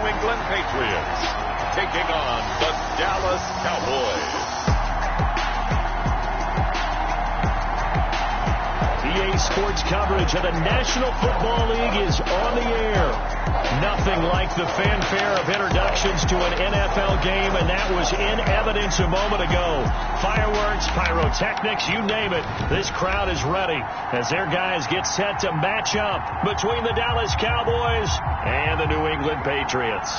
New England Patriots taking on the Dallas Cowboys. EA Sports coverage of the National Football League is on the air. Nothing like the fanfare of introductions to an NFL game, and that was in evidence a moment ago. Fireworks, pyrotechnics, you name it. This crowd is ready as their guys get set to match up between the Dallas Cowboys and the New England Patriots.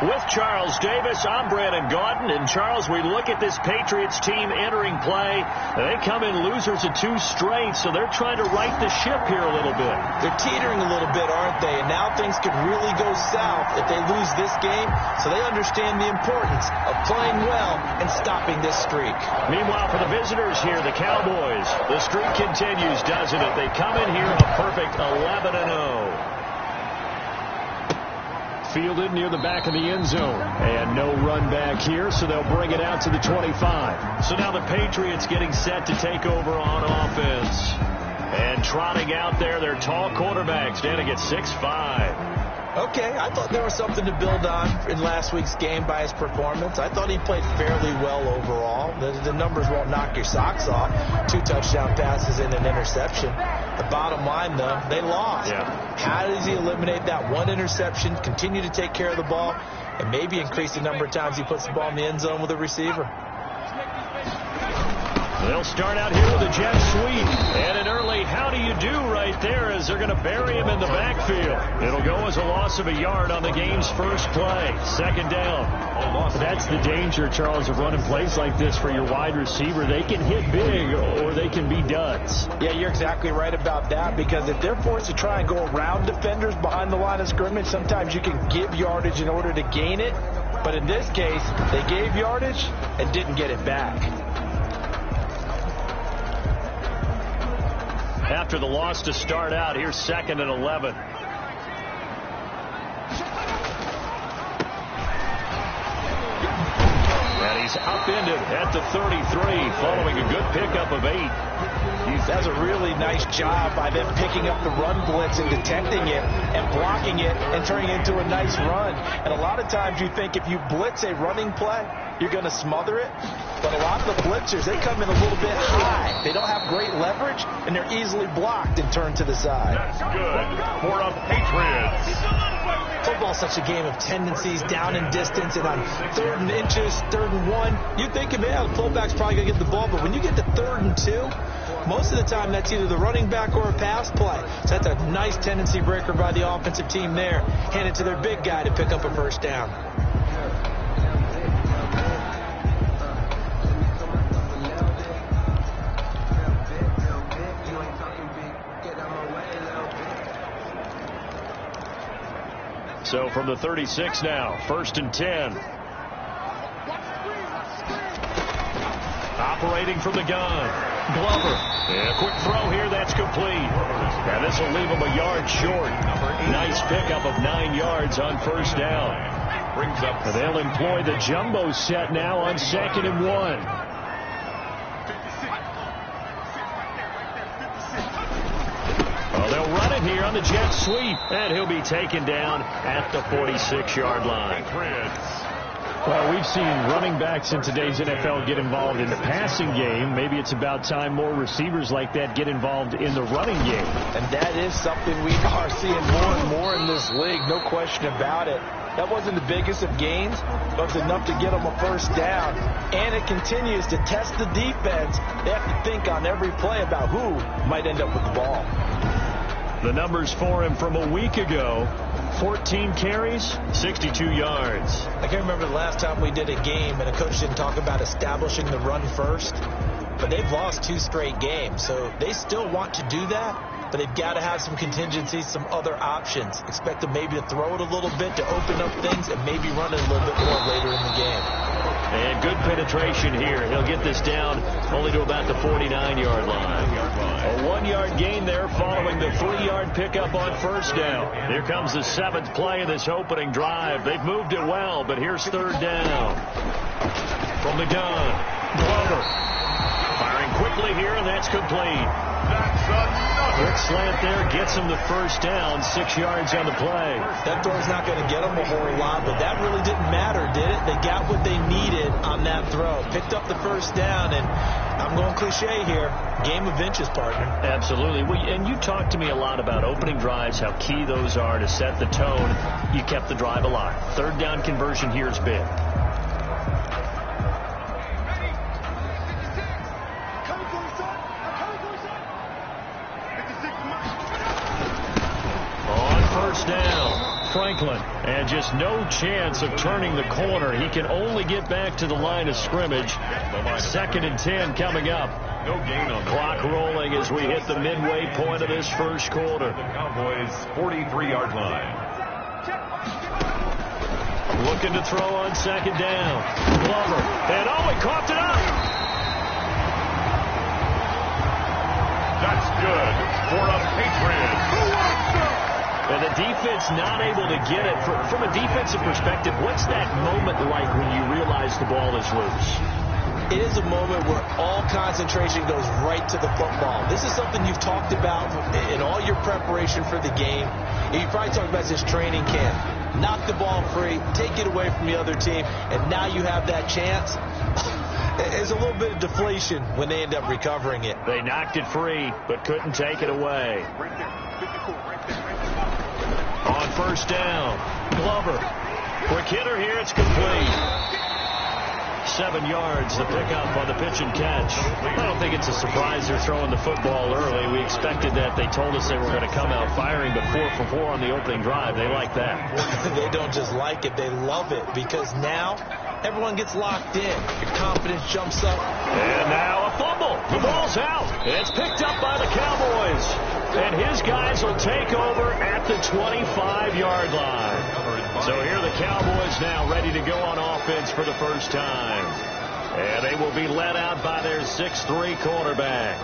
With Charles Davis, I'm Brandon Gaudin. And Charles, we look at this Patriots team entering play. They come in losers of 2 straight, so they're trying to right the ship here a little bit. They're teetering a little bit, aren't they? And now things could really go south if they lose this game. So they understand the importance of playing well and stopping this streak. Meanwhile, for the visitors here, the Cowboys, the streak continues, doesn't it? They come in here a perfect 11-0. Fielded near the back of the end zone. And no run back here, so they'll bring it out to the 25. So now the Patriots getting set to take over on offense. And trotting out there, their tall quarterback standing at 6'5". Okay, I thought there was something to build on in last week's game by his performance. I thought he played fairly well overall. The numbers won't knock your socks off. 2 touchdown passes and an interception. The bottom line, though, they lost. Yeah. How does he eliminate that 1 interception, continue to take care of the ball, and maybe increase the number of times he puts the ball in the end zone with a receiver? They'll start out here with a jet sweep. And an early how do you do right there as they're going to bury him in the backfield. It'll go as a loss of a yard on the game's first play. 2nd down. That's the danger, Charles, of running plays like this for your wide receiver. They can hit big or they can be duds. Yeah, you're exactly right about that, because if they're forced to try and go around defenders behind the line of scrimmage, sometimes you can give yardage in order to gain it. But in this case, they gave yardage and didn't get it back. After the loss to start out, here's 2nd and 11. And he's upended at the 33 following a good pickup of 8. That's a really nice job by them picking up the run blitz and detecting it and blocking it and turning it into a nice run. And a lot of times you think if you blitz a running play, you're going to smother it. But a lot of the blitzers, they come in a little bit high. They don't have great leverage, and they're easily blocked and turned to the side. That's good for the Patriots. Football's such a game of tendencies, down and distance, and on 3rd and inches, 3rd and 1, you think, man, the fullback's probably going to get the ball. But when you get to 3rd and 2, most of the time that's either the running back or a pass play. So that's a nice tendency breaker by the offensive team there. Hand it to their big guy to pick up a first down. So from the 36 now, 1st and 10. Operating from the gun. Glover. And a quick throw here, that's complete. And this will leave him a yard short. Nice pickup of 9 yards on 1st down. Brings up. And they'll employ the jumbo set now on 2nd and 1. They'll run it here on the jet sweep, and he'll be taken down at the 46-yard line. Well, we've seen running backs in today's NFL get involved in the passing game. Maybe it's about time more receivers like that get involved in the running game. And that is something we are seeing more and more in this league, no question about it. That wasn't the biggest of gains, but it was enough to get them a first down. And it continues to test the defense. They have to think on every play about who might end up with the ball. The numbers for him from a week ago: 14 carries, 62 yards. I can't remember the last time we did a game and a coach didn't talk about establishing the run first. But they've lost 2 straight games, so they still want to do that. But they've got to have some contingencies, some other options. Expect them maybe to throw it a little bit to open up things and maybe run it a little bit more later in the game. And good penetration here. He'll get this down only to about the 49-yard line. A 1-yard gain there following the 3-yard pickup on first down. Here comes the 7th play of this opening drive. They've moved it well, but here's 3rd down. From the gun, Glover. Firing quick quickly here, and that's complete. That's another. Quick slant there gets him the first down, 6 yards on the play. That throw's not going to get them a whole lot, but that really didn't matter, did it? They got what they needed on that throw. Picked up the first down, and I'm going cliche here. Game of inches, partner. Absolutely. And you talked to me a lot about opening drives, how key those are to set the tone. You kept the drive alive. Third down conversion here is big. Down, Franklin, and just no chance of turning the corner. He can only get back to the line of scrimmage. 2nd and 10 coming up. No gain on the clock rolling as we hit the midway point of this first quarter. The Cowboys' 43-yard line. Looking to throw on 2nd down. Glover, and he coughed it up. That's good for a Patriots. And the defense not able to get it. From a defensive perspective, what's that moment like when you realize the ball is loose? It is a moment where all concentration goes right to the football. This is something you've talked about in all your preparation for the game. You probably talked about this training camp. Knock the ball free, take it away from the other team, and now you have that chance. There's a little bit of deflation when they end up recovering it. They knocked it free, but couldn't take it away. On 1st down, Glover. Quick hitter here, it's complete. 7 yards, the pickup on the pitch and catch. I don't think it's a surprise they're throwing the football early. We expected that. They told us they were going to come out firing, but 4 for 4 on the opening drive. They like that. They don't just like it, they love it, because now everyone gets locked in. Your confidence jumps up. And now a fumble. The ball's out. It's picked up by the Cowboys. And his guys will take over at the 25-yard line. So here are the Cowboys now ready to go on offense for the first time. And they will be led out by their 6'3" quarterback.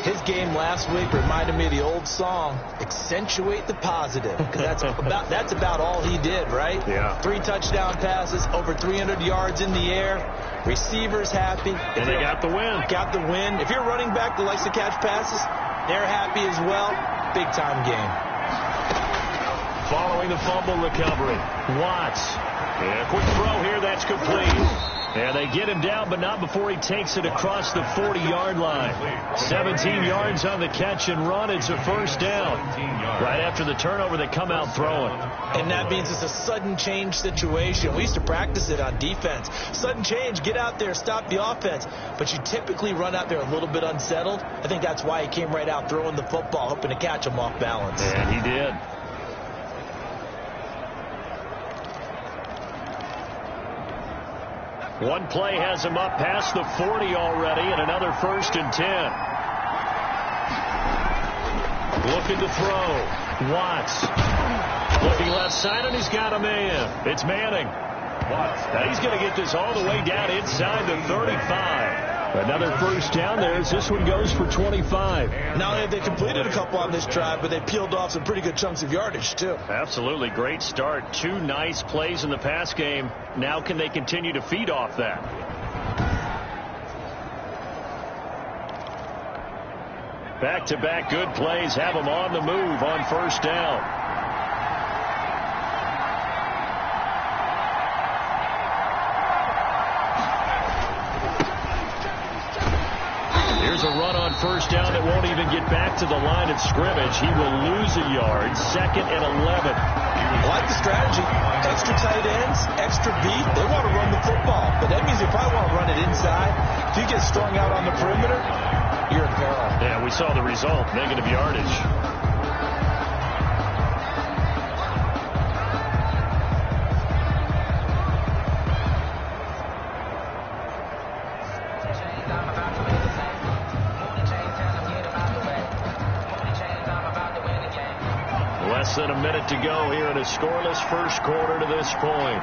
His game last week reminded me of the old song, Accentuate the Positive. Because that's about all he did, right? Yeah. 3 touchdown passes, over 300 yards in the air. Receivers happy. And they got the win. Got the win. If you're a running back that likes to catch passes, they're happy as well. Big-time game. Following the fumble recovery, Watts. And a quick throw here, that's complete. And they get him down, but not before he takes it across the 40-yard line. 17 yards on the catch and run. It's a first down. Right after the turnover, they come out throwing. And that means it's a sudden change situation. We used to practice it on defense. Sudden change, get out there, stop the offense. But you typically run out there a little bit unsettled. I think that's why he came right out throwing the football, hoping to catch him off balance. And he did. One play has him up past the 40 already, and another 1st and 10. Looking to throw. Watts. Looking left side, and he's got a man. It's Manning. Watts. Now he's going to get this all the way down inside the 35. Another first down there as this one goes for 25. Not only have they completed a couple on this drive, but they peeled off some pretty good chunks of yardage, too. Absolutely. Great start. 2 nice plays in the pass game. Now can they continue to feed off that? Back-to-back good plays have them on the move on 1st down. Here's a run on 1st down that won't even get back to the line of scrimmage. He will lose a yard. 2nd and 11. I like the strategy. Extra tight ends, extra beat. They want to run the football, but that means they probably want to run it inside. If you get strung out on the perimeter, you're in peril. Yeah, we saw the result. Negative yardage. Less than a minute to go here in a scoreless first quarter to this point.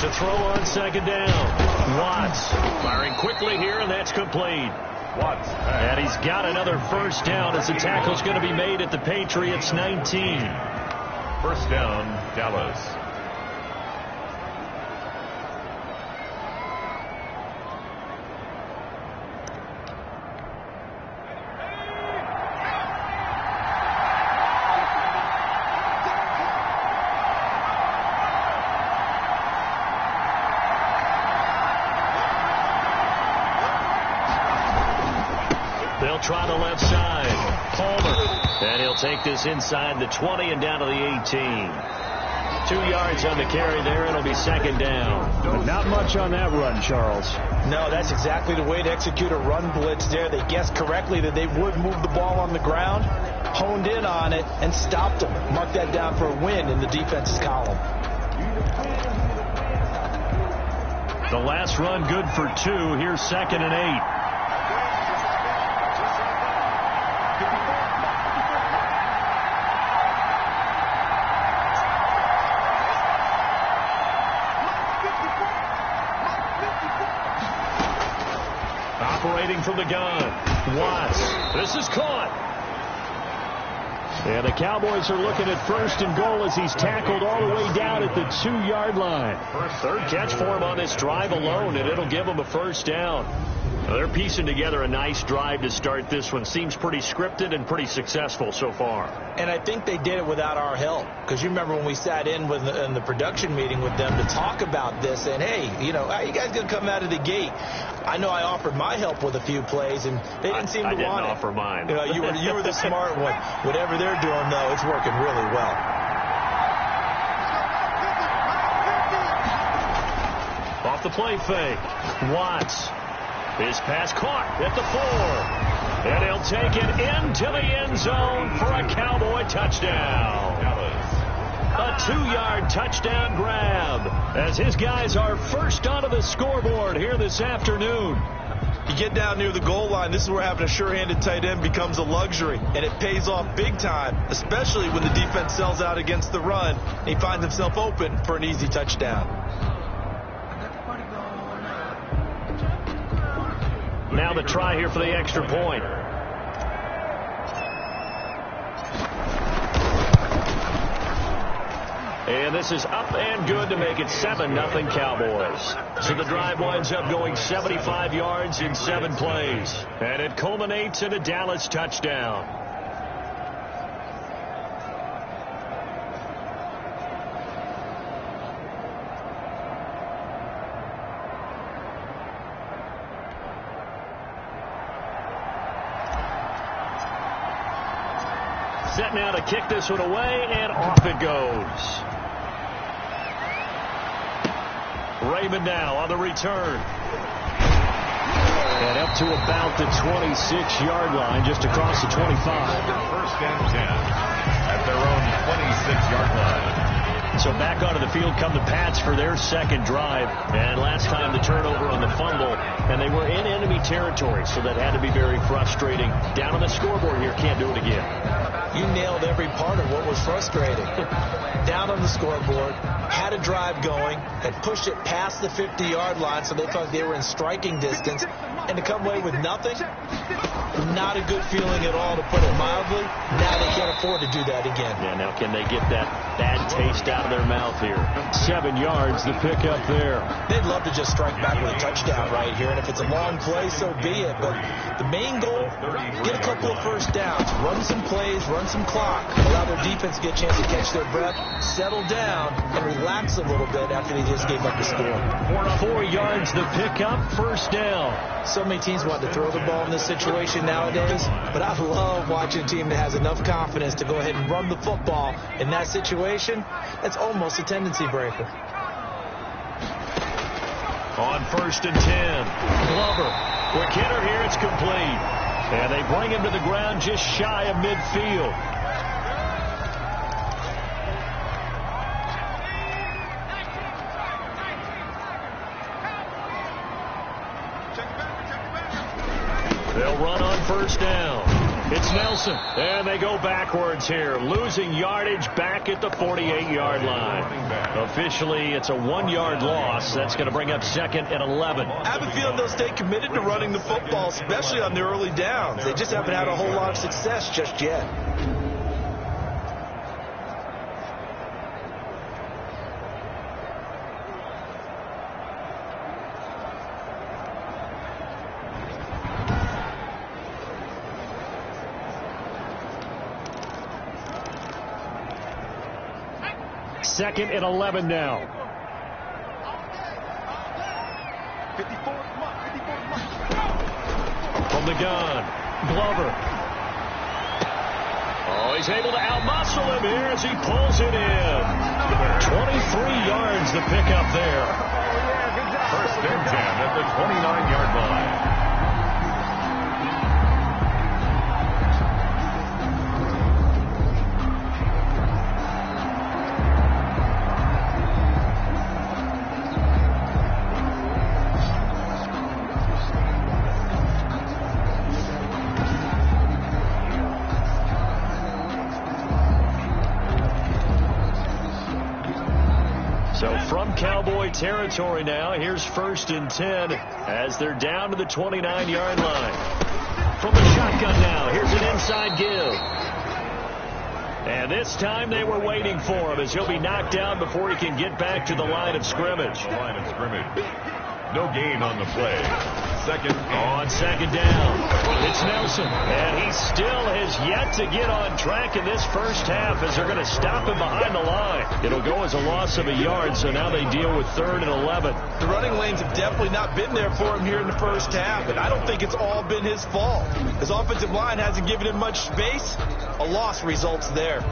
To throw on 2nd down. Watts firing quickly here, and that's complete. Watts. And he's got another first down as the tackle's going to be made at the Patriots 19. First down, Dallas. They'll try the left side. Palmer. And he'll take this inside the 20 and down to the 18. 2 yards on the carry there. It'll be second down. But not much on that run, Charles. No, that's exactly the way to execute a run blitz there. They guessed correctly that they would move the ball on the ground, honed in on it, and stopped them. Mark that down for a win in the defense's column. The last run good for 2. Here's second and 8. Operating from the gun. Watts. This is caught. And the Cowboys are looking at first and goal as he's tackled all the way down at the 2-yard line. Third catch for him on this drive alone, and it'll give him a first down. They're piecing together a nice drive to start this one. Seems pretty scripted and pretty successful so far. And I think they did it without our help. Because you remember when we sat in the production meeting with them to talk about this, and hey, you know, how you guys going to come out of the gate? I know I offered my help with a few plays, and they didn't seem to want it. I didn't offer mine. You know, you were the smart one. Whatever they're doing, though, it's working really well. Off the play fake. Watts. His pass caught at the 4. And he'll take it into the end zone for a Cowboy touchdown. A 2-yard touchdown grab as his guys are first onto the scoreboard here this afternoon. You get down near the goal line, this is where having a sure-handed tight end becomes a luxury, and it pays off big time, especially when the defense sells out against the run, and he finds himself open for an easy touchdown. Now the try here for the extra point. And this is up and good to make it 7-0 Cowboys. So the drive winds up going 75 yards in 7 plays. And it culminates in a Dallas touchdown. Set now to kick this one away, and off it goes. Raymond now on the return. And up to about the 26-yard line, just across the 25. First and 10 at their own 26-yard line. So back onto the field come the Pats for their second drive. And last time the turnover on the fumble. And they were in enemy territory, so that had to be very frustrating. Down on the scoreboard here, can't do it again. You nailed every part of what was frustrating. Down on the scoreboard, had a drive going, had pushed it past the 50-yard line, so they thought they were in striking distance. And to come away with nothing, not a good feeling at all, to put it mildly. Now they can't afford to do that again. Yeah, now can they get that bad taste out of their mouth here? 7 yards, the pickup there. They'd love to just strike back with a touchdown right here, and if it's a long play, so be it. But the main goal, get a couple of first downs, run some plays, run some clock, allow their defense to get a chance to catch their breath, settle down, and relax a little bit after they just gave up the score. 4 yards, the pickup, first down. So many teams want to throw the ball in this situation nowadays, but I love watching a team that has enough confidence to go ahead and run the football in that situation. That's almost a tendency breaker. On first and 10, Glover. Quick hitter here, it's complete. And they bring him to the ground just shy of midfield. They'll run on first down. It's It's Nelson. And they go backwards here, losing yardage back at the 48-yard line. Officially, it's a 1-yard loss. That's going to bring up 2nd and 11. I have a feeling they'll stay committed to running the football, especially on the early downs. They just haven't had a whole lot of success just yet. Second and 11 now. 54, From the gun, Glover. Oh, he's able to outmuscle him here as he pulls it in. 23 yards to pick up there. First and 10 at the 29-yard line. So from Cowboy territory now, here's 1st and 10 as they're down to the 29-yard line. From the shotgun now, here's an inside give. And this time they were waiting for him as he'll be knocked down before he can get back to the line of scrimmage. No gain on the play. On second down, it's Nelson. And he still has yet to get on track in this first half as they're going to stop him behind the line. It'll go as a loss of a yard, so now they deal with 3rd and 11. The running lanes have definitely not been there for him here in the first half, and I don't think it's all been his fault. His offensive line hasn't given him much space. A loss results there.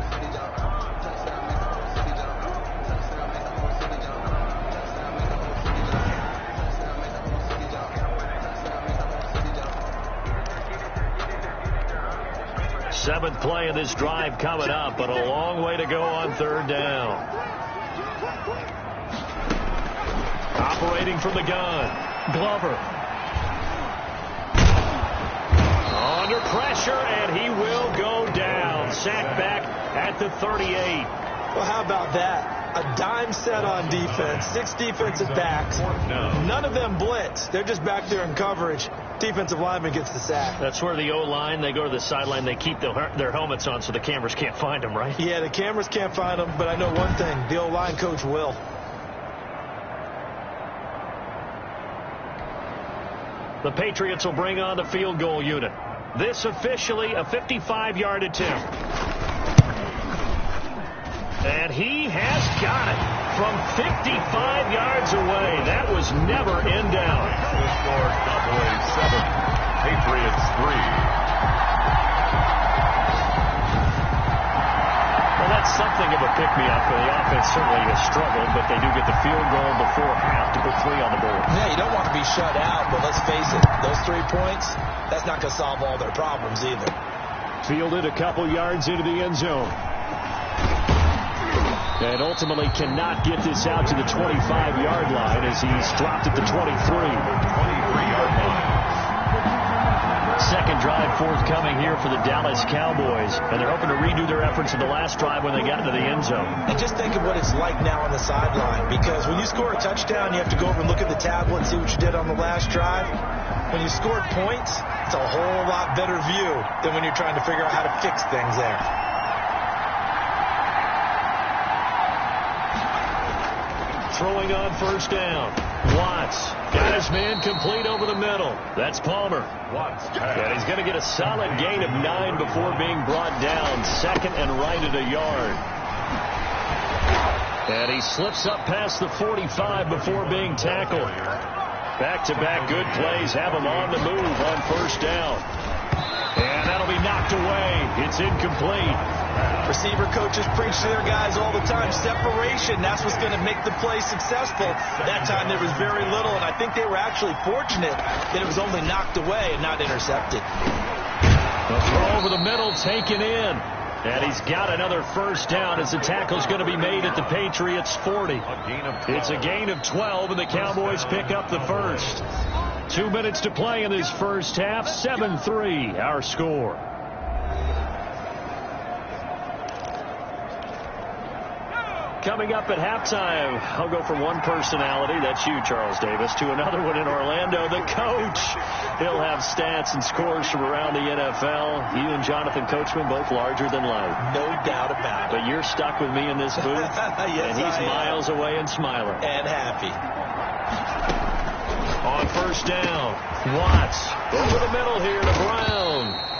Seventh play of this drive coming up, but a long way to go on 3rd down. Operating from the gun, Glover. Under pressure, and he will go down. Sacked back at the 38. Well, how about that? A dime set on defense, 6 defensive backs. None of them blitz. They're just back there in coverage. Defensive lineman gets the sack. That's where the O-line, they go to the sideline, they keep their helmets on so the cameras can't find them, right? Yeah, the cameras can't find them, but I know one thing. The O-line coach will. The Patriots will bring on the field goal unit. This officially a 55-yard attempt. And he has got it from 55 yards away. That was never in doubt. The score, Cowboys 7, Patriots 3. Well, that's something of a pick-me-up. The offense certainly has struggled, but they do get the field goal before half to put 3 on the board. Yeah, you don't want to be shut out, but let's face it, those 3 points, that's not going to solve all their problems either. Fielded a couple yards into the end zone. And ultimately cannot get this out to the 25-yard line as he's dropped at the 23. 23-yard line. Second drive forthcoming here for the Dallas Cowboys. And they're hoping to redo their efforts in the last drive when they got into the end zone. And just think of what it's like now on the sideline. Because when you score a touchdown, you have to go over and look at the tablet and see what you did on the last drive. When you scored points, it's a whole lot better view than when you're trying to figure out how to fix things there. Throwing on first down. Watts got his man complete over the middle. That's Palmer. Watts. And he's going to get a solid gain of 9 before being brought down. 2nd and right at a yard. And he slips up past the 45 before being tackled. Back-to-back good plays have him on the move on first down. And that'll be knocked away. It's incomplete. Receiver coaches preach to their guys all the time. Separation, that's what's going to make the play successful. That time there was very little, and I think they were actually fortunate that it was only knocked away and not intercepted. The throw over the middle taken in. And he's got another first down as the tackle's going to be made at the Patriots 40. It's a gain of 12, and the Cowboys pick up the first. 2 minutes to play in this first half. 7-3 our score. coming up at halftime. I'll go from one personality, that's you, Charles Davis, to another one in Orlando, the coach. He'll have stats and scores from around the NFL. You and Jonathan Coachman both larger than life. No doubt about it. But you're stuck with me in this booth. Yes, and he's miles away and smiling. And happy. On first down, Watts over the middle here to Brown.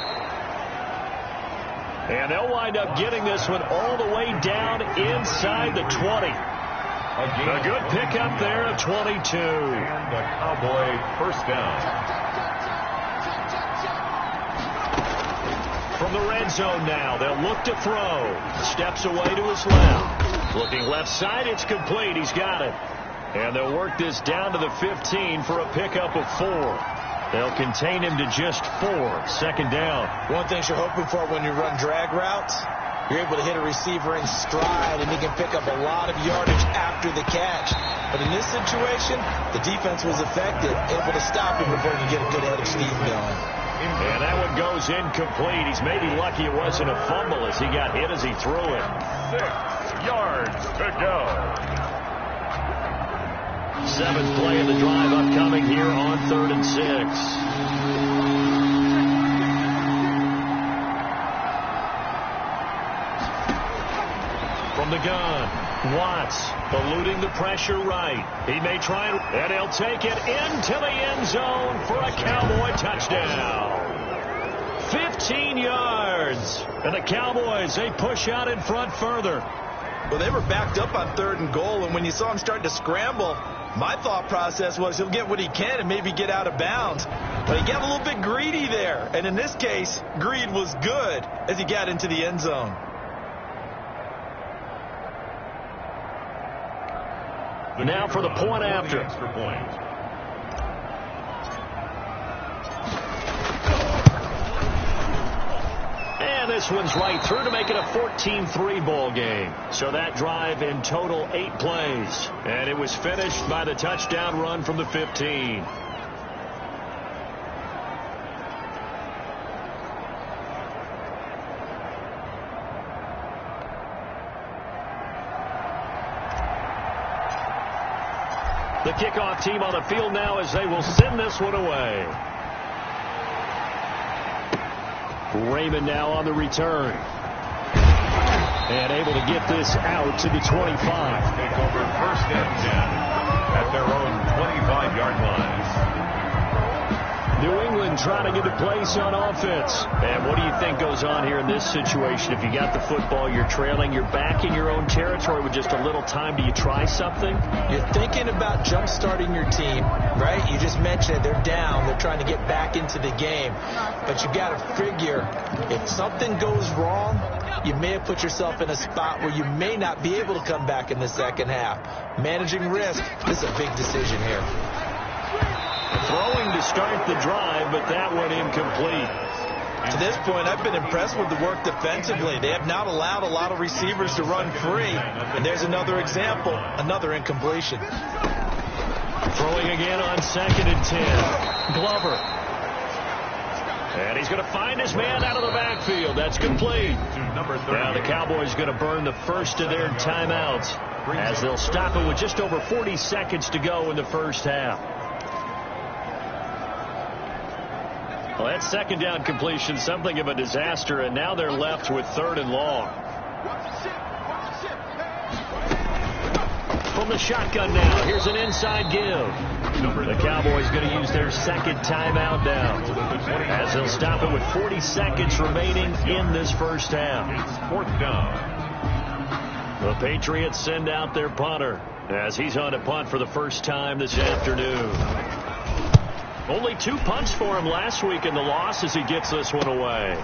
And they'll wind up getting this one all the way down inside the 20. A good pickup there of 22. And the Cowboy first down. From the red zone now, they'll look to throw. Steps away to his left. Looking left side, it's complete. He's got it. And they'll work this down to the 15 for a pickup of 4. They'll contain him to just 4. Second down. One thing you're hoping for when you run drag routes, you're able to hit a receiver in stride, and he can pick up a lot of yardage after the catch. But in this situation, the defense was effective, able to stop him before he can get a good head of steam going. And that one goes incomplete. He's maybe lucky it wasn't a fumble as he got hit as he threw it. 6 yards to go. 7th play of the drive upcoming here on 3rd and 6. From the gun, Watts eluding the pressure right. He may try and he'll take it into the end zone for a Cowboy touchdown. 15 yards. And the Cowboys, they push out in front further. Well, they were backed up on 3rd and goal, and when you saw him starting to scramble, my thought process was he'll get what he can and maybe get out of bounds. But he got a little bit greedy there. And in this case, greed was good as he got into the end zone. Now for the point after. Extra point. And this one's right through to make it a 14-3 ball game. So that drive in total 8 plays. And it was finished by the touchdown run from the 15. The kickoff team on the field now as they will send this one away. Raymond now on the return. And able to get this out to the 25. Take over 1st and 10 at their own 25-yard line. New England trying to get a place on offense. And what do you think goes on here in this situation? If you got the football, you're trailing, you're back in your own territory with just a little time. Do you try something? You're thinking about jump-starting your team, right? You just mentioned it. They're down. They're trying to get back into the game. But you got to figure if something goes wrong, you may have put yourself in a spot where you may not be able to come back in the second half. Managing risk, this is a big decision here. Throwing to start the drive, but that one incomplete. To this point, I've been impressed with the work defensively. They have not allowed a lot of receivers to run free. And there's another example, another incompletion. Throwing again on 2nd and 10. Glover. And he's going to find his man out of the backfield. That's complete. Now the Cowboys going to burn the first of their timeouts as they'll stop it with just over 40 seconds to go in the first half. Well, that 2nd down completion, something of a disaster, and now they're left with 3rd and long. From the shotgun now, here's an inside give. The Cowboys going to use their 2nd timeout now as they'll stop it with 40 seconds remaining in this first half. It's 4th down. The Patriots send out their punter as he's on a punt for the first time this afternoon. Only 2 punts for him last week in the loss as he gets this one away.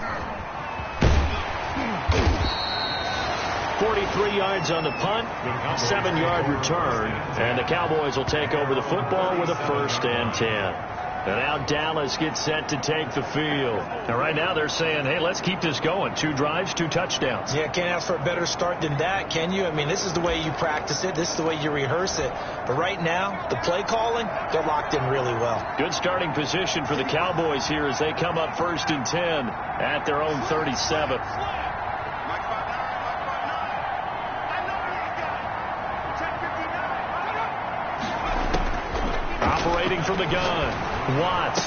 43 yards on the punt, 7-yard return, and the Cowboys will take over the football with a 1st and 10. And now Dallas gets set to take the field. And right now they're saying, hey, let's keep this going. 2 drives, 2 touchdowns. Yeah, can't ask for a better start than that, can you? I mean, this is the way you practice it. This is the way you rehearse it. But right now, the play calling, they're locked in really well. Good starting position for the Cowboys here as they come up 1st and 10 at their own 37. Operating from the gun, Watts.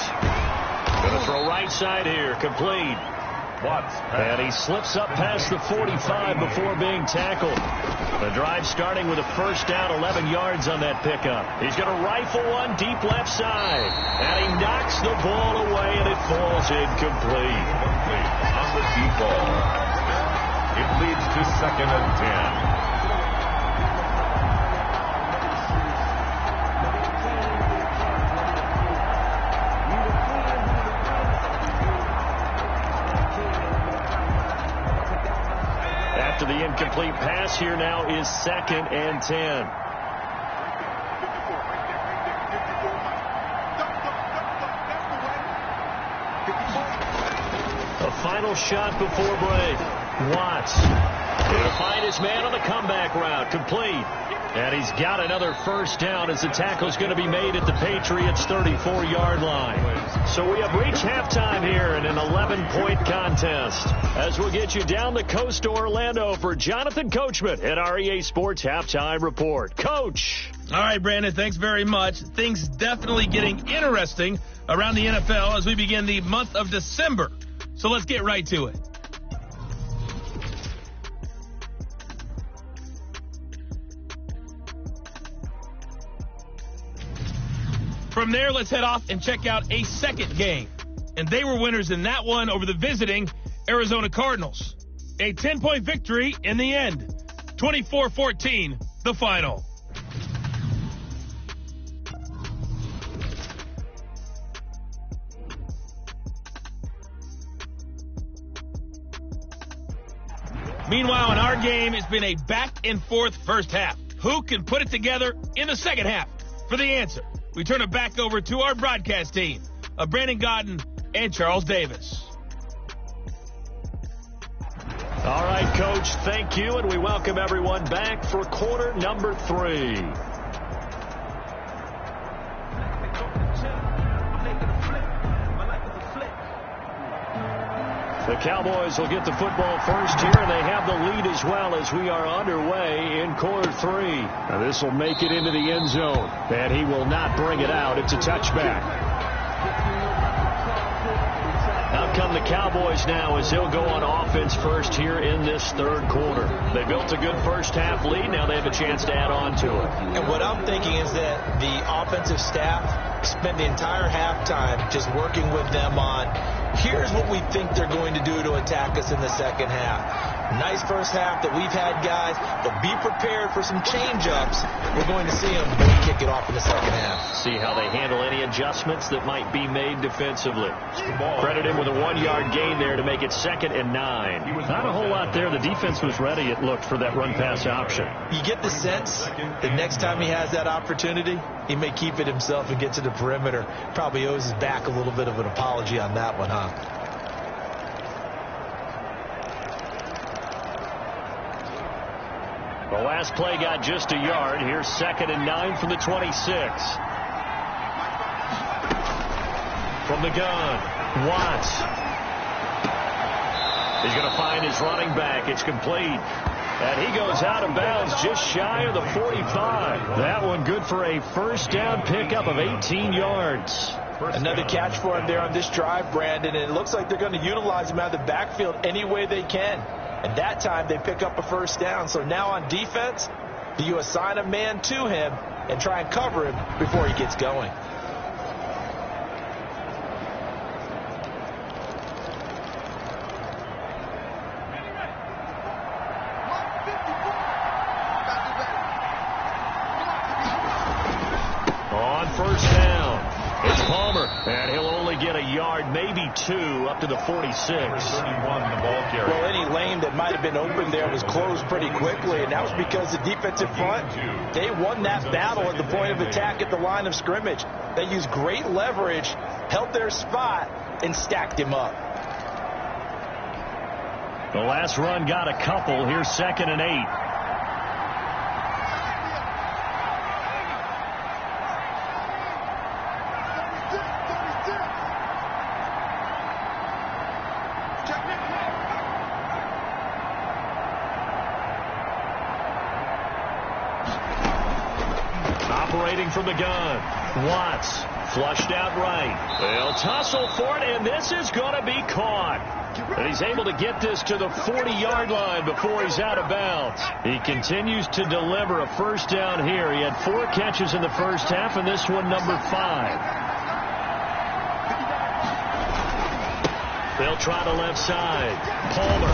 Going to throw right side here, complete. Watts. And he slips up past the 45 before being tackled. The drive starting with a first down, 11 yards on that pickup. He's going to rifle one deep left side. And he knocks the ball away, and it falls incomplete. On the deep ball. It leads to 2nd and 10. After the incomplete pass, here now is 2nd and 10. A final shot before break. Watts going to find his man on the comeback route. Complete. And he's got another first down as the tackle is going to be made at the Patriots' 34-yard line. So we have reached halftime here in an 11-point contest. As we'll get you down the coast to Orlando for Jonathan Coachman at our EA Sports Halftime Report. Coach. All right, Brandon, thanks very much. Things definitely getting interesting around the NFL as we begin the month of December. So let's get right to it. From there, let's head off and check out a second game. And they were winners in that one over the visiting Arizona Cardinals. A 10-point victory in the end. 24-14, the final. Meanwhile, in our game, it's been a back-and-forth first half. Who can put it together in the second half? For the answer, we turn it back over to our broadcast team of Brandon Godden and Charles Davis. All right, Coach, thank you, and we welcome everyone back for quarter number 3. The Cowboys will get the football first here, and they have the lead as well as we are underway in quarter 3. Now this will make it into the end zone, and he will not bring it out. It's a touchback. Out come the Cowboys now as they'll go on offense first here in this third quarter. They built a good first half lead. Now they have a chance to add on to it. And what I'm thinking is that the offensive staff spend the entire halftime just working with them on, here's what we think they're going to do to attack us in the second half. Nice first half that we've had, guys, but be prepared for some change-ups. We're going to see them kick it off in the second half. See how they handle any adjustments that might be made defensively. Credit him with a 1-yard gain there to make it 2nd and 9. Not a whole lot there. The defense was ready, it looked, for that run-pass option. You get the sense that next time he has that opportunity, he may keep it himself and get to the perimeter. Probably owes his back a little bit of an apology on that one, huh? The last play got just a yard. Here's 2nd and 9 from the 26. From the gun, Watts. He's going to find his running back. It's complete. And he goes out of bounds just shy of the 45. That one good for a first down pickup of 18 yards. Another catch for him there on this drive, Brandon, and it looks like they're going to utilize him out of the backfield any way they can. And that time they pick up a first down. So now on defense, do you assign a man to him and try and cover him before he gets going? On first down, it's Palmer, and he'll only get a yard, maybe 2, up to the 46. 31, the ball carrier. Well, any lane that might have been open there was closed pretty quickly, and that was because the defensive front, they won that battle at the point of attack at the line of scrimmage. They used great leverage, held their spot, and stacked him up. The last run got a couple. Here's 2nd and 8. Operating from the gun, Watts flushed out right. They'll tussle for it, and this is going to be caught. And he's able to get this to the 40-yard line before he's out of bounds. He continues to deliver a first down here. He had 4 catches in the first half, and this one number 5. They'll try the left side. Palmer.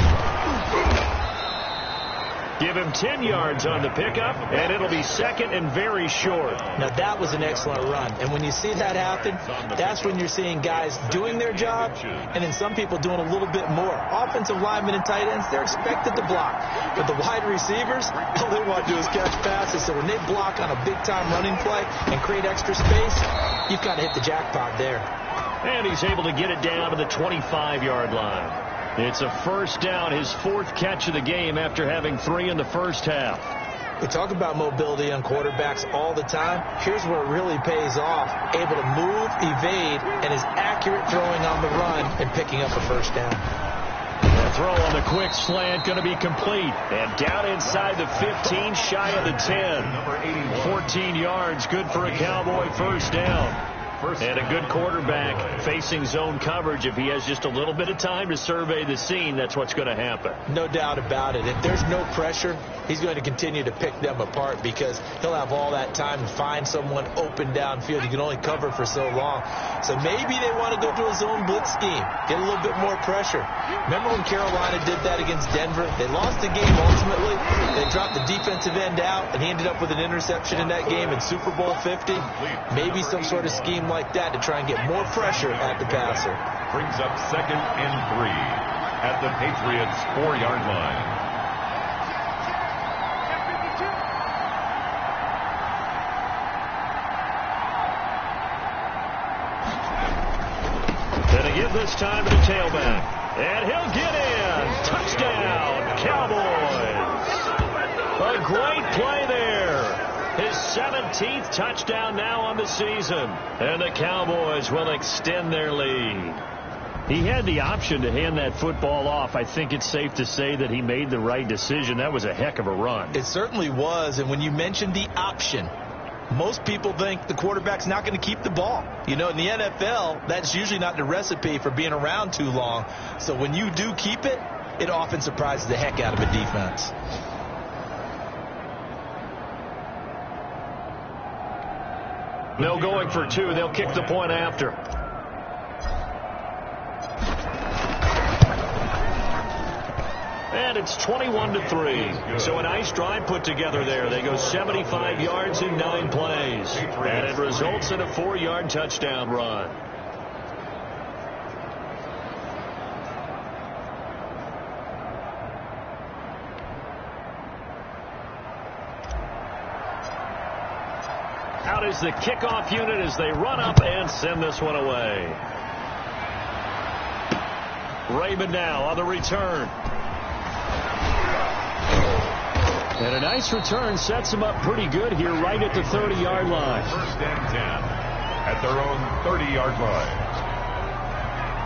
Give him 10 yards on the pickup, and it'll be second and very short. Now, that was an excellent run. And when you see that happen, that's when you're seeing guys doing their job, and then some people doing a little bit more. Offensive linemen and tight ends, they're expected to block. But the wide receivers, all they want to do is catch passes. So when they block on a big-time running play and create extra space, you've got to hit the jackpot there. And he's able to get it down to the 25-yard line. It's a first down, his 4th catch of the game after having 3 in the first half. We talk about mobility on quarterbacks all the time. Here's where it really pays off. Able to move, evade, and is accurate throwing on the run and picking up a first down. The throw on the quick slant going to be complete. And down inside the 15, shy of the 10. 14 yards, good for a Cowboy first down. And a good quarterback facing zone coverage. If he has just a little bit of time to survey the scene, that's what's going to happen. No doubt about it. If there's no pressure, he's going to continue to pick them apart because he'll have all that time to find someone open downfield. You can only cover for so long. So maybe they want to go to a zone blitz scheme, get a little bit more pressure. Remember when Carolina did that against Denver? They lost the game ultimately. They dropped the defensive end out, and he ended up with an interception in that game in Super Bowl 50. Maybe some sort of scheme like that to try and get more pressure at the passer. Brings up 2nd and 3 at the Patriots 4-yard line. Gonna give this time to the tailback. And he'll get in. Touchdown, Cowboys. A great play there. His 17th touchdown now on the season. And the Cowboys will extend their lead. He had the option to hand that football off. I think it's safe to say that he made the right decision. That was a heck of a run. It certainly was. And when you mentioned the option, most people think the quarterback's not going to keep the ball. You know, in the NFL, that's usually not the recipe for being around too long. So when you do keep it, it often surprises the heck out of a defense. No going for 2. They'll kick the point after. And it's 21-3. So a nice drive put together there. They go 75 yards in 9 plays. And it results in a 4-yard touchdown run. Out is the kickoff unit as they run up and send this one away. Raymond now on the return. And a nice return sets him up pretty good here right at the 30-yard line. 1st and 10 at their own 30-yard line.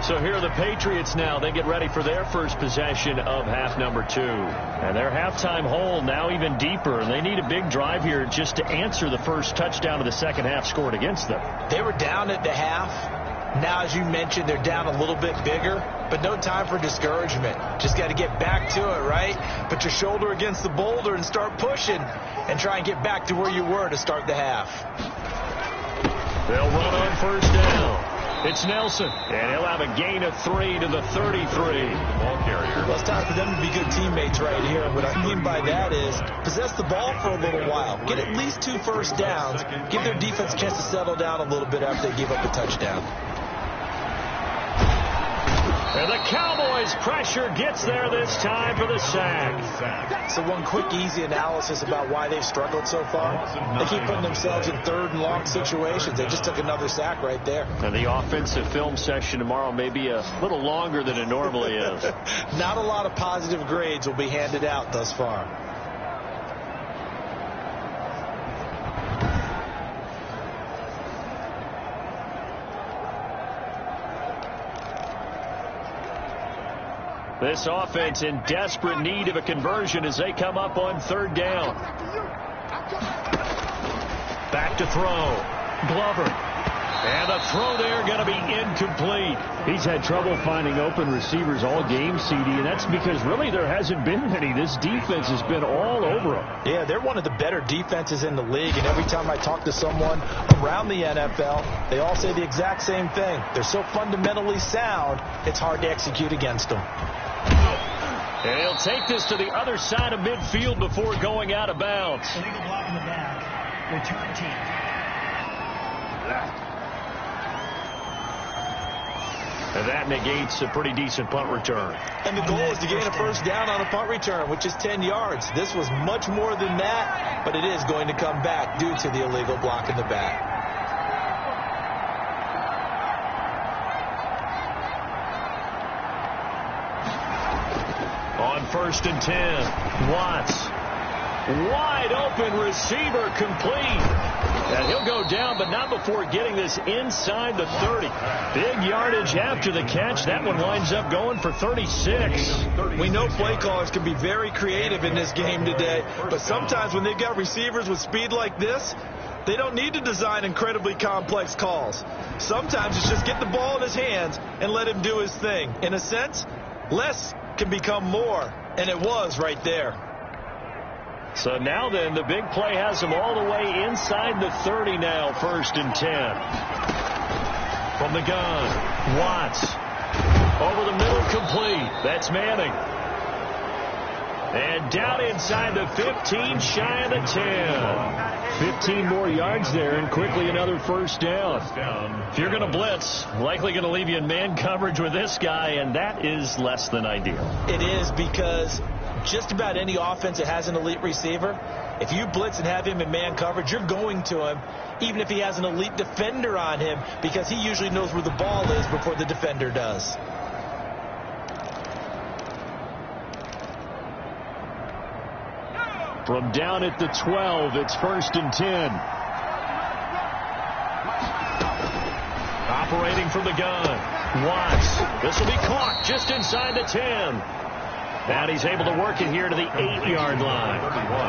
So here are the Patriots now. They get ready for their first possession of half number 2. And their halftime hole now even deeper. And they need a big drive here just to answer the first touchdown of the second half scored against them. They were down at the half. Now, as you mentioned, they're down a little bit bigger. But no time for discouragement. Just got to get back to it, right? Put your shoulder against the boulder and start pushing. And try and get back to where you were to start the half. They'll run on first down. It's Nelson, and he'll have a gain of 3 to the 33. Ball carrier. Well, it's time for them to be good teammates right here. What I mean by that is possess the ball for a little while. Get at least 2 first downs. Give their defense a chance to settle down a little bit after they give up a touchdown. And the Cowboys pressure gets there this time for the sack. So one quick, easy analysis about why they've struggled so far. They keep putting themselves in 3rd and long situations. They just took another sack right there. And the offensive film session tomorrow may be a little longer than it normally is. Not a lot of positive grades will be handed out thus far. This offense in desperate need of a conversion as they come up on 3rd down. Back to throw. Glover. And the throw there going to be incomplete. He's had trouble finding open receivers all game, CD, and that's because really there hasn't been many. This defense has been all over them. Yeah, they're one of the better defenses in the league, and every time I talk to someone around the NFL, they all say the exact same thing. They're so fundamentally sound, it's hard to execute against them. And he'll take this to the other side of midfield before going out of bounds. Illegal block in the back. Return team. And that negates a pretty decent punt return. And the goal is to gain a first down on a punt return, which is 10 yards. This was much more than that, but it is going to come back due to the illegal block in the back. On 1st and 10, Watts. Wide open receiver complete. And he'll go down, but not before getting this inside the 30. Big yardage after the catch. That one winds up going for 36. We know play callers can be very creative in this game today, but sometimes when they've got receivers with speed like this, they don't need to design incredibly complex calls. Sometimes it's just get the ball in his hands and let him do his thing. In a sense, less can become more, and it was right there. So now then, the big play has him all the way inside the 30 now, 1st and 10. From the gun, Watts. Over the middle, complete. That's Manning. And down inside the 15, shy of the 10. 15 more yards there, and quickly another first down. If you're going to blitz, likely going to leave you in man coverage with this guy, and that is less than ideal. It is, because just about any offense that has an elite receiver, if you blitz and have him in man coverage, you're going to him, even if he has an elite defender on him, because he usually knows where the ball is before the defender does. From down at the 12, it's 1st and 10. Operating from the gun, Watts. This will be caught just inside the 10. And he's able to work it here to the 8-yard line.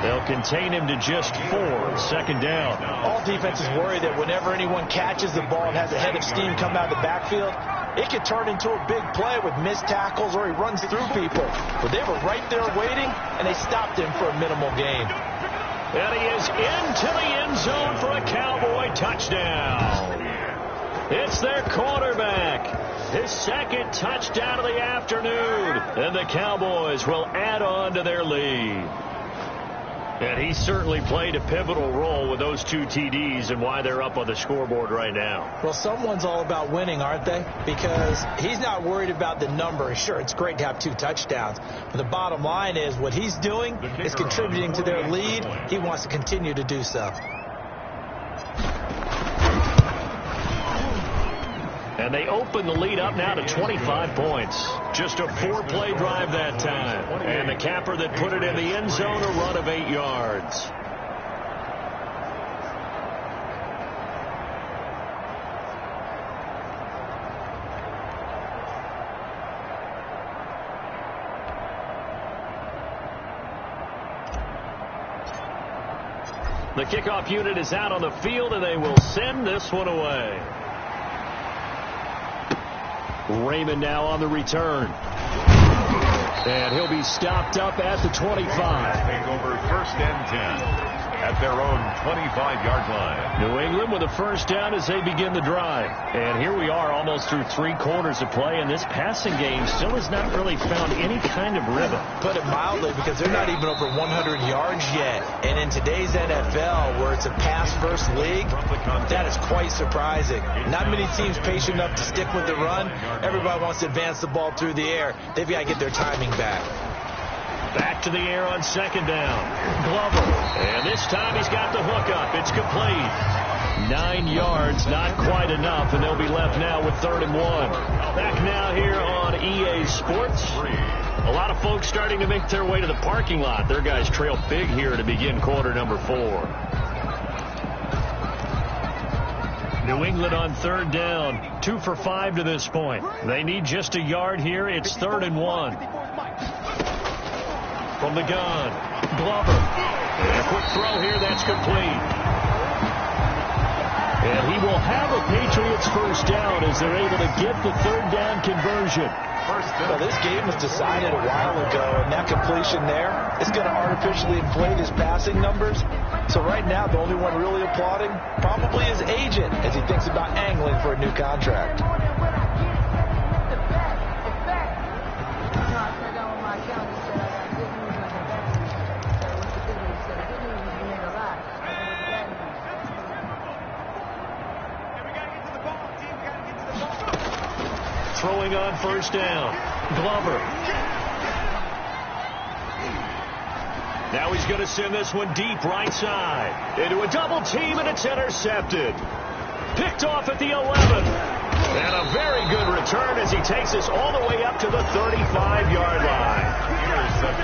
They'll contain him to just 4. 2nd down. All defenses worry that whenever anyone catches the ball and has a head of steam come out of the backfield, it could turn into a big play with missed tackles or he runs through people. But they were right there waiting, and they stopped him for a minimal gain. And he is into the end zone for a Cowboy touchdown. It's their quarterback. His 2nd touchdown of the afternoon. And the Cowboys will add on to their lead. And he certainly played a pivotal role with those 2 TDs and why they're up on the scoreboard right now. Well, someone's all about winning, aren't they? Because he's not worried about the number. Sure, it's great to have 2 touchdowns. But the bottom line is what he's doing is contributing to their lead. He wants to continue to do so. And they open the lead up now to 25 points. Just a 4-play drive that time. And the capper that put it in the end zone, a run of 8 yards. The kickoff unit is out on the field, and they will send this one away. Raymond now on the return. And he'll be stopped up at the 25. Take over 1st and 10 at their own 25-yard line. New England with a first down as they begin the drive. And here we are almost through 3 quarters of play, and this passing game still has not really found any kind of rhythm. Put it mildly, because they're not even over 100 yards yet. And in today's NFL, where it's a pass-first league, that is quite surprising. Not many teams patient enough to stick with the run. Everybody wants to advance the ball through the air. They've got to get their timing back. Back to the air on 2nd down. Glover. And this time he's got the hook up. It's complete. 9 yards, not quite enough, and they'll be left now with 3rd and 1. Back now here on EA Sports. A lot of folks starting to make their way to the parking lot. Their guys trail big here to begin quarter number 4. New England on 3rd down. 2 for 5 to this point. They need just a yard here. It's 3rd and 1. From the gun, Glover. And a quick throw here, that's complete. And he will have a Patriots first down as they're able to get the third down conversion. Well, this game was decided a while ago, and that completion there is going to artificially inflate his passing numbers. So right now, the only one really applauding probably his agent as he thinks about angling for a new contract. Throwing on first down. Glover. Now he's going to send this one deep right side. Into a double team, and it's intercepted. Picked off at the 11. And a very good return as he takes us all the way up to the 35-yard line.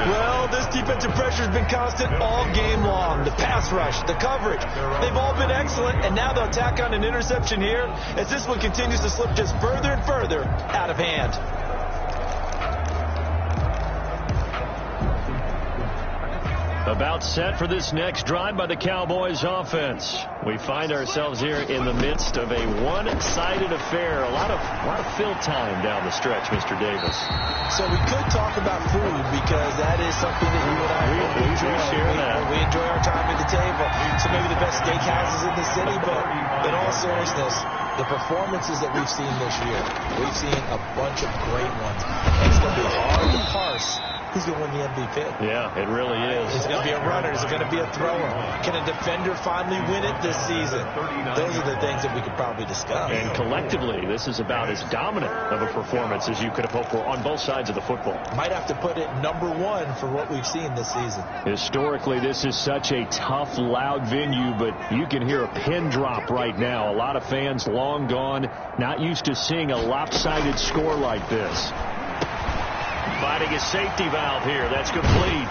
Well, this defensive pressure has been constant all game long. The pass rush, the coverage, they've all been excellent, and now they'll tack on an interception here as this one continues to slip just further and further out of hand. About set for this next drive by the Cowboys offense. We find ourselves here in the midst of a one-sided affair. A lot of fill time down the stretch, Mr. Davis. So we could talk about food because that is something that you and I enjoy. We enjoy our time at the table. So maybe the best steakhouses in the city, but in all seriousness, the performances that we've seen this year, we've seen a bunch of great ones. And it's going to be hard to parse who's going to win the MVP. Yeah, it really is. Is it going to be a runner? Is it going to be a thrower? Can a defender finally win it this season? Those are the things that we could probably discuss. And collectively, this is about as dominant of a performance as you could have hoped for on both sides of the football. Might have to put it #1 for what we've seen this season. Historically, this is such a tough, loud venue, but you can hear a pin drop right now. A lot of fans long gone, not used to seeing a lopsided score like this. Finding a safety valve here. That's complete.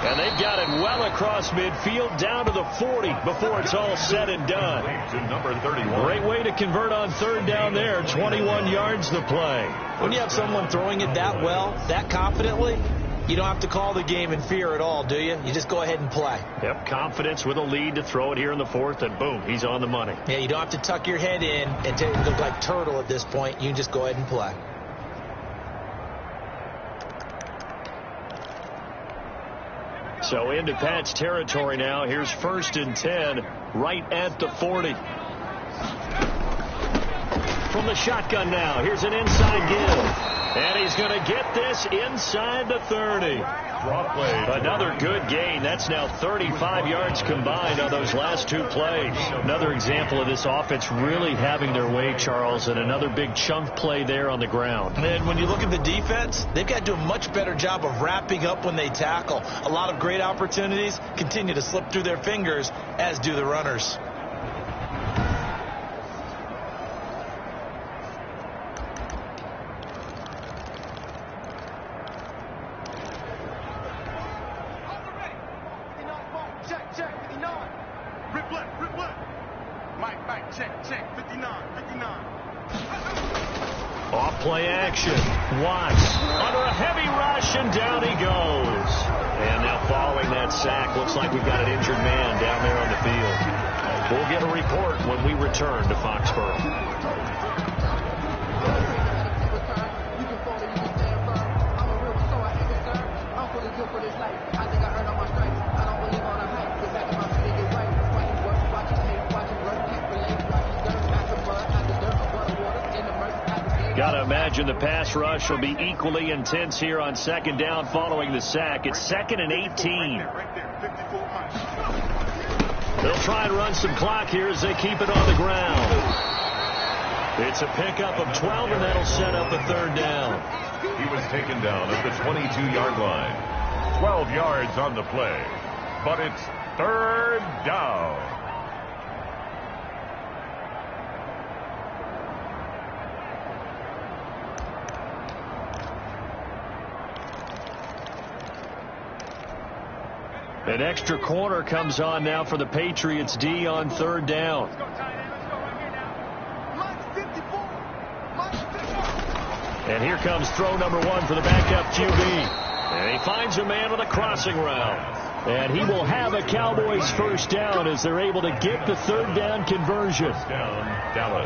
And they've got it well across midfield down to the 40 before it's all said and done. Number 31. Great way to convert on third down there. 21 yards the play. When you have someone throwing it that well, that confidently, you don't have to call the game in fear at all, do you? You just go ahead and play. Yep, confidence with a lead to throw it here in the fourth, and boom, he's on the money. Yeah, you don't have to tuck your head in and look like turtle at this point. You can just go ahead and play. So into Pat's territory now. Here's 1st and 10 right at the 40. From the shotgun now. Here's an inside give. And he's going to get this inside the 30. Another good gain. That's now 35 yards combined on those last two plays. Another example of this offense really having their way, Charles, and another big chunk play there on the ground. And when you look at the defense, they've got to do a much better job of wrapping up when they tackle. A lot of great opportunities continue to slip through their fingers, as do the runners. Off play action. Watts under a heavy rush, and down he goes. And now following that sack, looks like we've got an injured man down there on the field. We'll get a report when we return to Foxborough. Got to imagine the pass rush will be equally intense here on second down following the sack. It's 2nd and 18. They'll try and run some clock here as they keep it on the ground. It's a pickup of 12, and that'll set up a third down. He was taken down at the 22-yard line. 12 yards on the play, but it's third down. An extra corner comes on now for the Patriots D on third down. And here comes throw number 1 for the backup QB. And he finds a man with a crossing route. And he will have a Cowboys first down as they're able to get the third down conversion.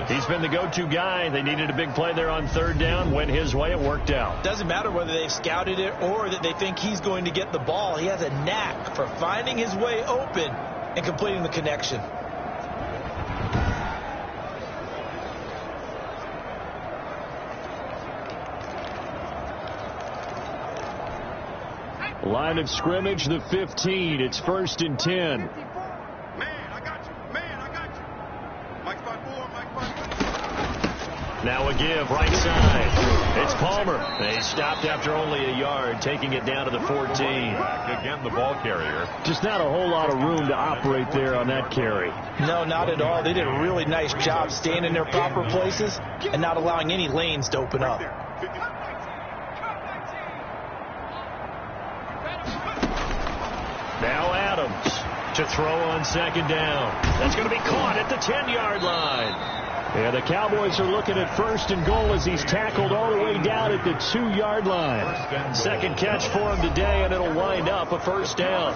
He's been the go-to guy. They needed a big play there on third down. Went his way. It worked out. Doesn't matter whether they've scouted it or that they think he's going to get the ball. He has a knack for finding his way open and completing the connection. Line of scrimmage, the 15. It's 1st and 10. Man, I got you. Man, I got you. Mike 5-4, Mike 5-4. Now a give, right side. It's Palmer. They stopped after only a yard, taking it down to the 14. Again, the ball carrier. Just not a whole lot of room to operate there on that carry. No, not at all. They did a really nice job staying in their proper places and not allowing any lanes to open up. Now Adams to throw on second down. That's going to be caught at the 10-yard line. And the Cowboys are looking at 1st and goal as he's tackled all the way down at the 2-yard line. Second catch for him today, and it'll wind up a first down.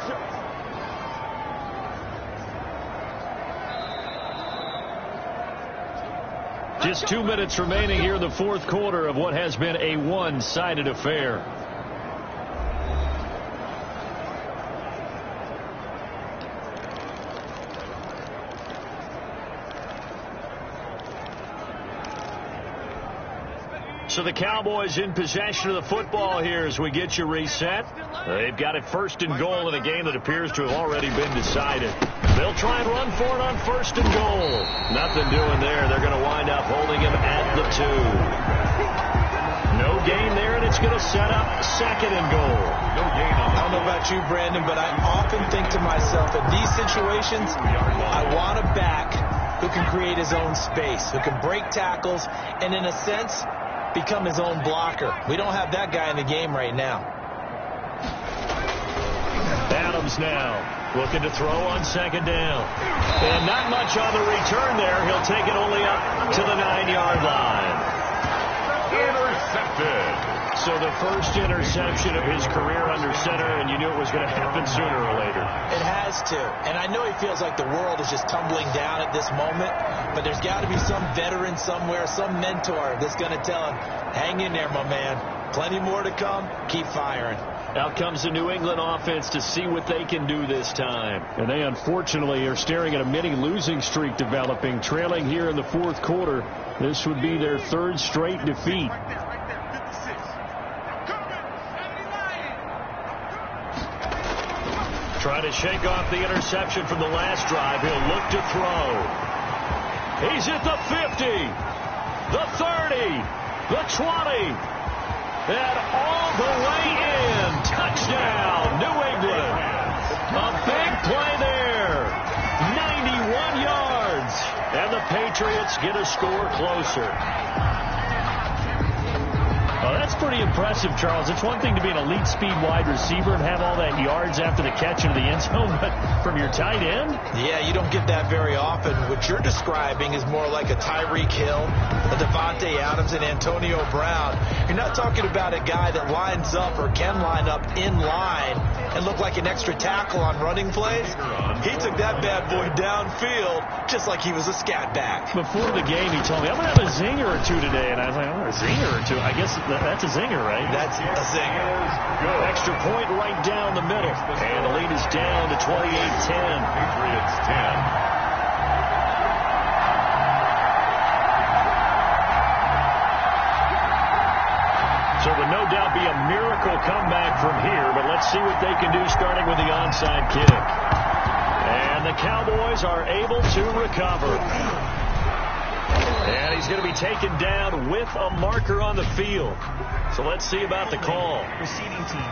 Just 2 minutes remaining here in the fourth quarter of what has been a one-sided affair. So the Cowboys in possession of the football here as we get you reset. They've got it 1st and goal in a game that appears to have already been decided. They'll try and run for it on 1st and goal. Nothing doing there. They're going to wind up holding him at the 2. No gain there, and it's going to set up 2nd and goal. No gain. I don't know about you, Brandon, but I often think to myself, in these situations, I want a back who can create his own space, who can break tackles, and in a sense, become his own blocker. We don't have that guy in the game right now. Adams now looking to throw on second down. And not much on the return there. He'll take it only up to the 9-yard line. Intercepted. So the first interception of his career under center, and you knew it was going to happen sooner or later. It has to. And I know he feels like the world is just tumbling down at this moment, but there's got to be some veteran somewhere, some mentor that's going to tell him, hang in there, my man. Plenty more to come. Keep firing. Out comes the New England offense to see what they can do this time. And they unfortunately are staring at a mini losing streak developing, trailing here in the fourth quarter. This would be their 3rd straight defeat. Trying to shake off the interception from the last drive. He'll look to throw. He's at the 50, the 30, the 20, and all the way in. Touchdown, New England. A big play there. 91 yards. And the Patriots get a score closer. Oh, that's pretty impressive, Charles. It's one thing to be an elite speed wide receiver and have all that yards after the catch into the end zone, but from your tight end? Yeah, you don't get that very often. What you're describing is more like a Tyreek Hill, a Devontae Adams, and Antonio Brown. You're not talking about a guy that lines up or can line up in line and look like an extra tackle on running plays. He took that bad boy downfield just like he was a scat back. Before the game, he told me, I'm going to have a zinger or two today. And I was like, oh, a zinger or two? I guess that's a zinger, right? That's a zinger. Good. Extra point right down the middle. And the lead is down to 28-10. Patriots 10. So would no doubt be a miracle comeback from here, but let's see what they can do starting with the onside kick. And the Cowboys are able to recover. And he's going to be taken down with a marker on the field. So let's see about the call. Receiving team.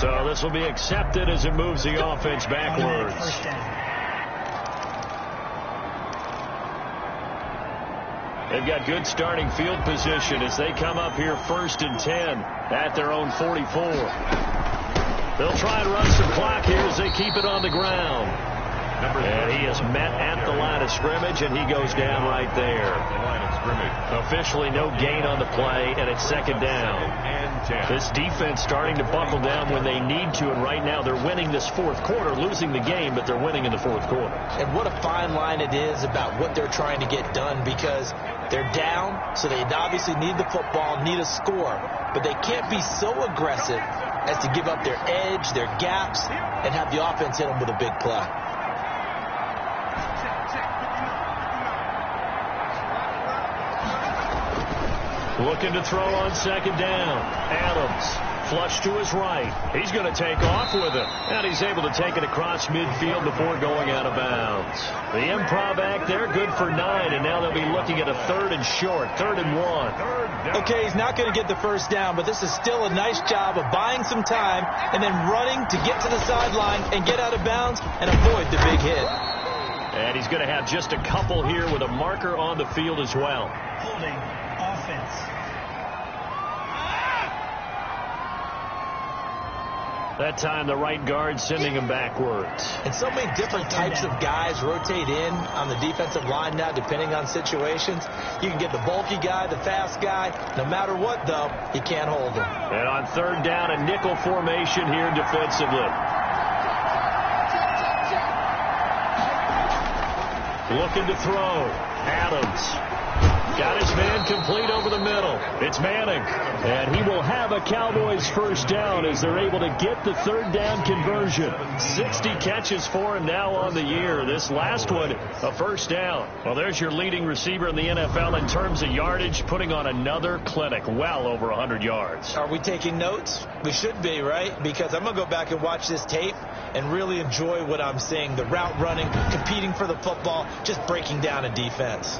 So this will be accepted as it moves the offense backwards. First down. They've got good starting field position as they come up here 1st and 10 at their own 44. They'll try and run some clock here as they keep it on the ground. And he is met at the line of scrimmage, and he goes down right there. scrimmage. Officially no gain on the play, and it's second down. And 10. This defense starting to buckle down when they need to, and right now they're winning this fourth quarter, losing the game, but they're winning in the fourth quarter. And what a fine line it is about what they're trying to get done, because they're down, so they obviously need the football, need a score, but they can't be so aggressive as to give up their edge, their gaps, and have the offense hit them with a big play. Looking to throw on second down. Adams. Flush to his right. He's going to take off with it. And he's able to take it across midfield before going out of bounds. The improv act there, good for 9. And now they'll be looking at a 3rd and short. 3rd and 1. Okay, he's not going to get the first down, but this is still a nice job of buying some time and then running to get to the sideline and get out of bounds and avoid the big hit. And he's going to have just a couple here with a marker on the field as well. Holding offense. That time the right guard sending him backwards. And so many different types of guys rotate in on the defensive line now, depending on situations. You can get the bulky guy, the fast guy. No matter what, though, he can't hold him. And on 3rd down, a nickel formation here defensively. Looking to throw. Adams. Got his man complete over the middle. It's Manning. And he will have a Cowboys first down as they're able to get the 3rd down conversion. 60 catches for him now on the year. This last one, a first down. Well, there's your leading receiver in the NFL in terms of yardage, putting on another clinic, well over 100 yards. Are we taking notes? We should be, right? Because I'm going to go back and watch this tape and really enjoy what I'm seeing. The route running, competing for the football, just breaking down a defense.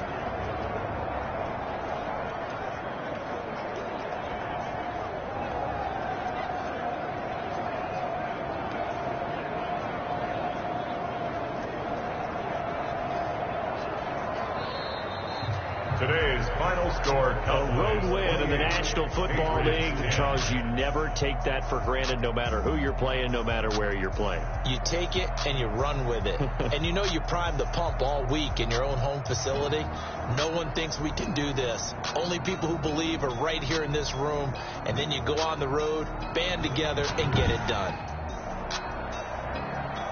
Today's final score. A road win in the National Football League. Charles, you never take that for granted, no matter who you're playing, no matter where you're playing. You take it and you run with it. And you know you primed the pump all week in your own home facility. No one thinks we can do this. Only people who believe are right here in this room. And then you go on the road, band together, and get it done.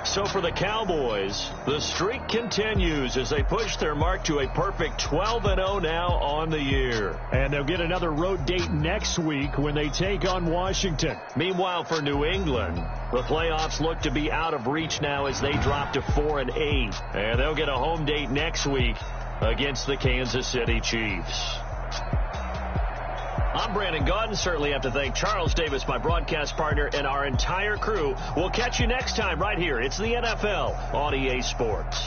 So for the Cowboys, the streak continues as they push their mark to a perfect 12-0 now on the year. And they'll get another road date next week when they take on Washington. Meanwhile, for New England, the playoffs look to be out of reach now as they drop to 4-8. And they'll get a home date next week against the Kansas City Chiefs. I'm Brandon Gaudin. Certainly have to thank Charles Davis, my broadcast partner, and our entire crew. We'll catch you next time right here. It's the NFL on EA Sports.